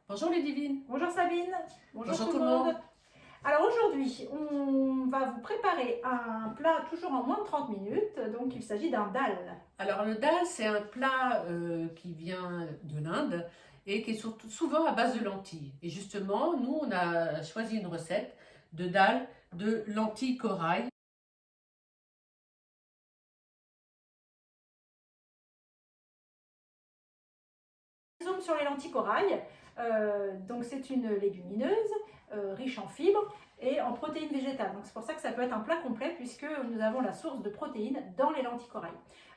Bonjour les divines. Bonjour Sabine. Bonjour tout le monde. Alors aujourd'hui, on va vous préparer un plat toujours en moins de 30 minutes. Donc il s'agit d'un dal. Alors le dal, c'est un plat qui vient de l'Inde et qui est surtout souvent à base de lentilles. Et justement, nous, on a choisi une recette de dal de lentilles corail. Zoom sur les lentilles corail. Donc c'est une légumineuse riche en fibres et en protéines végétales. Donc c'est pour ça que ça peut être un plat complet puisque nous avons la source de protéines dans les lentilles corail.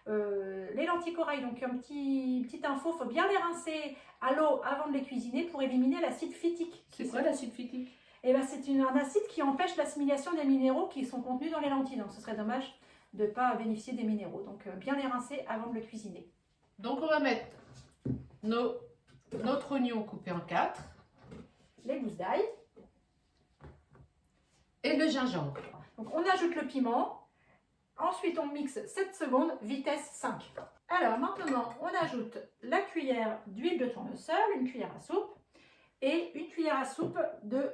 Les lentilles corail, donc petite info, il faut bien les rincer à l'eau avant de les cuisiner pour éliminer l'acide phytique. C'est quoi l'acide phytique? Et ben, c'est un acide qui empêche l'assimilation des minéraux qui sont contenus dans les lentilles. Donc ce serait dommage de ne pas bénéficier des minéraux. Donc bien les rincer avant de le cuisiner. Donc on va mettre notre oignon coupé en 4 Les gousses d'ail. et le gingembre. Donc on ajoute le piment. Ensuite on mixe 7 secondes, vitesse 5. Alors maintenant on ajoute la cuillère d'huile de tournesol, une cuillère à soupe et une cuillère à soupe de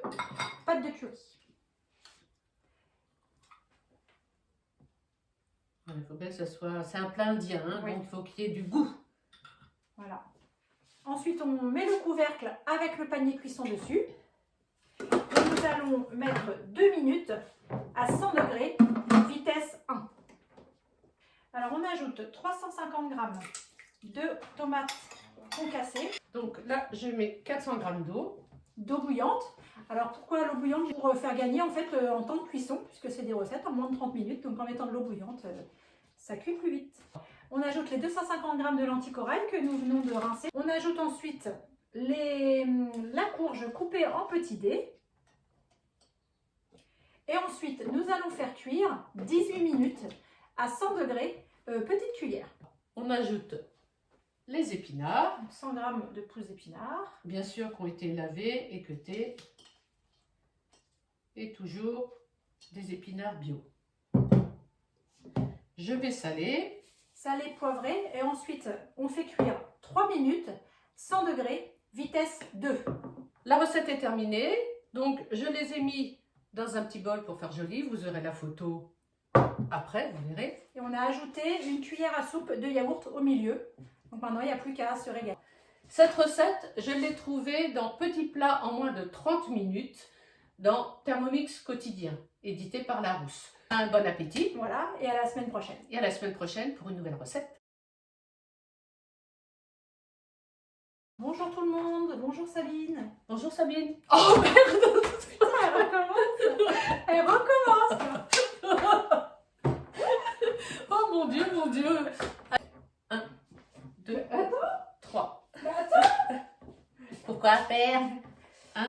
pâte de curry. Il faut bien que ça soit... C'est un plat indien, hein, Oui. donc il faut qu'il y ait du goût. Voilà. Ensuite, on met le couvercle avec le panier cuisson dessus. Et nous allons mettre 2 minutes à 100 degrés, vitesse 1. Alors, on ajoute 350 g de tomates concassées, Donc là, je mets 400 g d'eau. d'eau bouillante. Alors, pourquoi l'eau bouillante? Pour faire gagner en fait en temps de cuisson, puisque c'est des recettes en moins de 30 minutes. Donc, en mettant de l'eau bouillante, ça cuit plus vite. On ajoute les 250 g de lentilles corail que nous venons de rincer. On ajoute ensuite la courge coupée en petits dés. Et ensuite, nous allons faire cuire 18 minutes à 100 degrés, petite cuillère. On ajoute les épinards, 100 g de pousses d'épinards. bien sûr, qui ont été lavés, équeutés. Et toujours des épinards bio. Je vais saler. Salé, poivré. Et ensuite, on fait cuire 3 minutes, 100 degrés, vitesse 2. La recette est terminée. Donc, je les ai mis dans un petit bol pour faire joli. Vous aurez la photo après, vous verrez. Et on a ajouté une cuillère à soupe de yaourt au milieu. Donc maintenant, il n'y a plus qu'à se régaler. Cette recette, je l'ai trouvée dans Petit Plat en moins de 30 minutes dans Thermomix quotidien, édité par Larousse. Un bon appétit. Voilà, et à la semaine prochaine. Et à la semaine prochaine pour une nouvelle recette. Bonjour tout le monde, bonjour Sabine. Bonjour Sabine. Oh merde. Elle recommence. Elle recommence. Oh mon Dieu, mon Dieu. 1, 2, 3. Attends. Pourquoi faire?